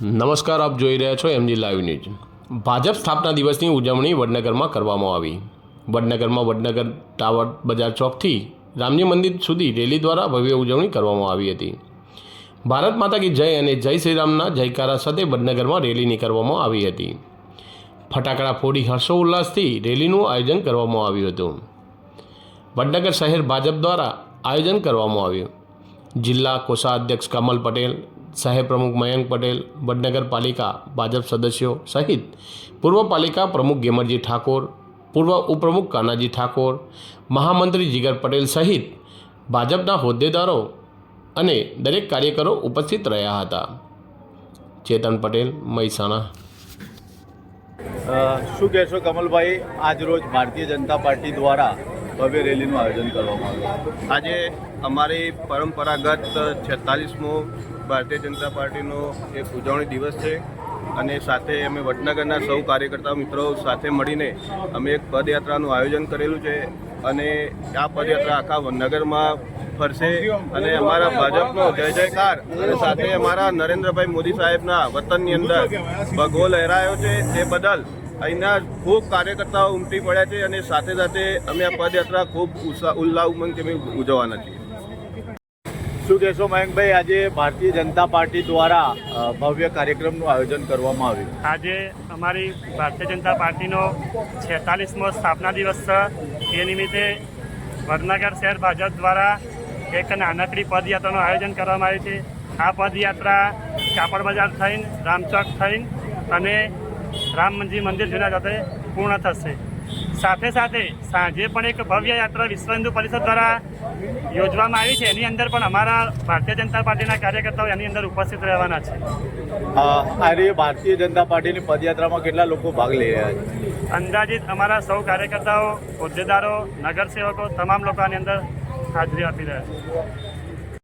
નમસ્કાર, આપ જોઈ રહ્યા છો એમજી લાઈવ ન્યૂઝ। ભાજપ સ્થાપના દિવસની ઉજવણી વડનગરમાં કરવામાં આવી। વડનગરમાં વડનગર ટાવર બજાર ચોકથી રામજી મંદિર સુધી રેલી દ્વારા ભવ્ય ઉજવણી કરવામાં આવી હતી। ભારત માતા કી જય અને જય શ્રી રામના જયકારા સાથે વડનગરમાં રેલી નીકળવામાં આવી હતી। ફટાકડા ફોડી હર્ષોલ્લાસથી રેલીનું આયોજન કરવામાં આવ્યું હતું। વડનગર શહેર ભાજપ દ્વારા આયોજન કરવામાં આવ્યું। જિલ્લા કોષાધ્યક્ષ કમલ પટેલ, શહેર પ્રમુખ મયંક પટેલ, વડનગર પાલિકા ભાજપ સદસ્યો સહિત પૂર્વ પાલિકા પ્રમુખ ગેમરજી ઠાકોર, પૂર્વ ઉપપ્રમુખ કાનાજી ઠાકોર, મહામંત્રી જીગર પટેલ સહિત ભાજપના હોદ્દેદારો અને દરેક કાર્યકરો ઉપસ્થિત રહ્યા હતા। ચેતન પટેલ, મહેસાણા। શું કહેશો કમલભાઈ, આજ રોજ ભારતીય જનતા પાર્ટી દ્વારા ભવ્ય રેલીનું આયોજન કરવામાં આવ્યું? આજે અમારી પરંપરાગત 46મો ભારતીય જનતા પાર્ટીનો એક ઉજવણી દિવસ છે અને સાથે અમે વડનગરના સૌ કાર્યકર્તા મિત્રો સાથે મળીને અમે એક પદયાત્રાનું આયોજન કરેલું છે અને આ પદયાત્રા આખા નગરમાં ફરશે અને અમારા ભાજપનો જય જયકાર અને સાથે અમારા નરેન્દ્રભાઈ મોદી સાહેબના વતનની અંદર ભગવો લહેરાયો છે તે બદલ અહીંના ખૂબ કાર્યકર્તાઓ ઉમટી પડ્યા છે અને સાથે સાથે અમે આ પદયાત્રા ખૂબ ઉલ્લાસ ઉમંગથી ઉજવવાના છીએ। શું કહેશો મયંકભાઈ, આજે ભારતીય જનતા પાર્ટી દ્વારા ભવ્ય કાર્યક્રમનું આયોજન કરવામાં આવ્યું? આજે અમારી ભારતીય જનતા પાર્ટીનો 46મો સ્થાપના દિવસ છે। એ નિમિત્તે વડનગર શહેર ભાજપ દ્વારા એક નાનકડી પદયાત્રાનું આયોજન કરવામાં આવ્યું છે। આ પદયાત્રા કાપડ બજાર થઈને રામચોક થઈને અને રામજી મંદિર જૂના સાથે પૂર્ણ થશે। સાથે સાથે સાંજે પણ એક ભવ્ય યાત્રા વિશ્વ હિન્દુ પરિષદ દ્વારા યોજવામાં આવી છે। એની અંદર પણ અમારા ભારતીય જનતા પાર્ટીના કાર્યકર્તાઓ એની અંદર ઉપસ્થિત રહેવાના છે। આજે ભારતીય જનતા પાર્ટીની પદયાત્રામાં કેટલા લોકો ભાગ લઈ રહ્યા છે? અંદાજિત અમારા સૌ કાર્યકર્તાઓ, હોદ્દેદારો, નગરસેવકો તમામ લોકો આની અંદર હાજરી આપી રહ્યા છે।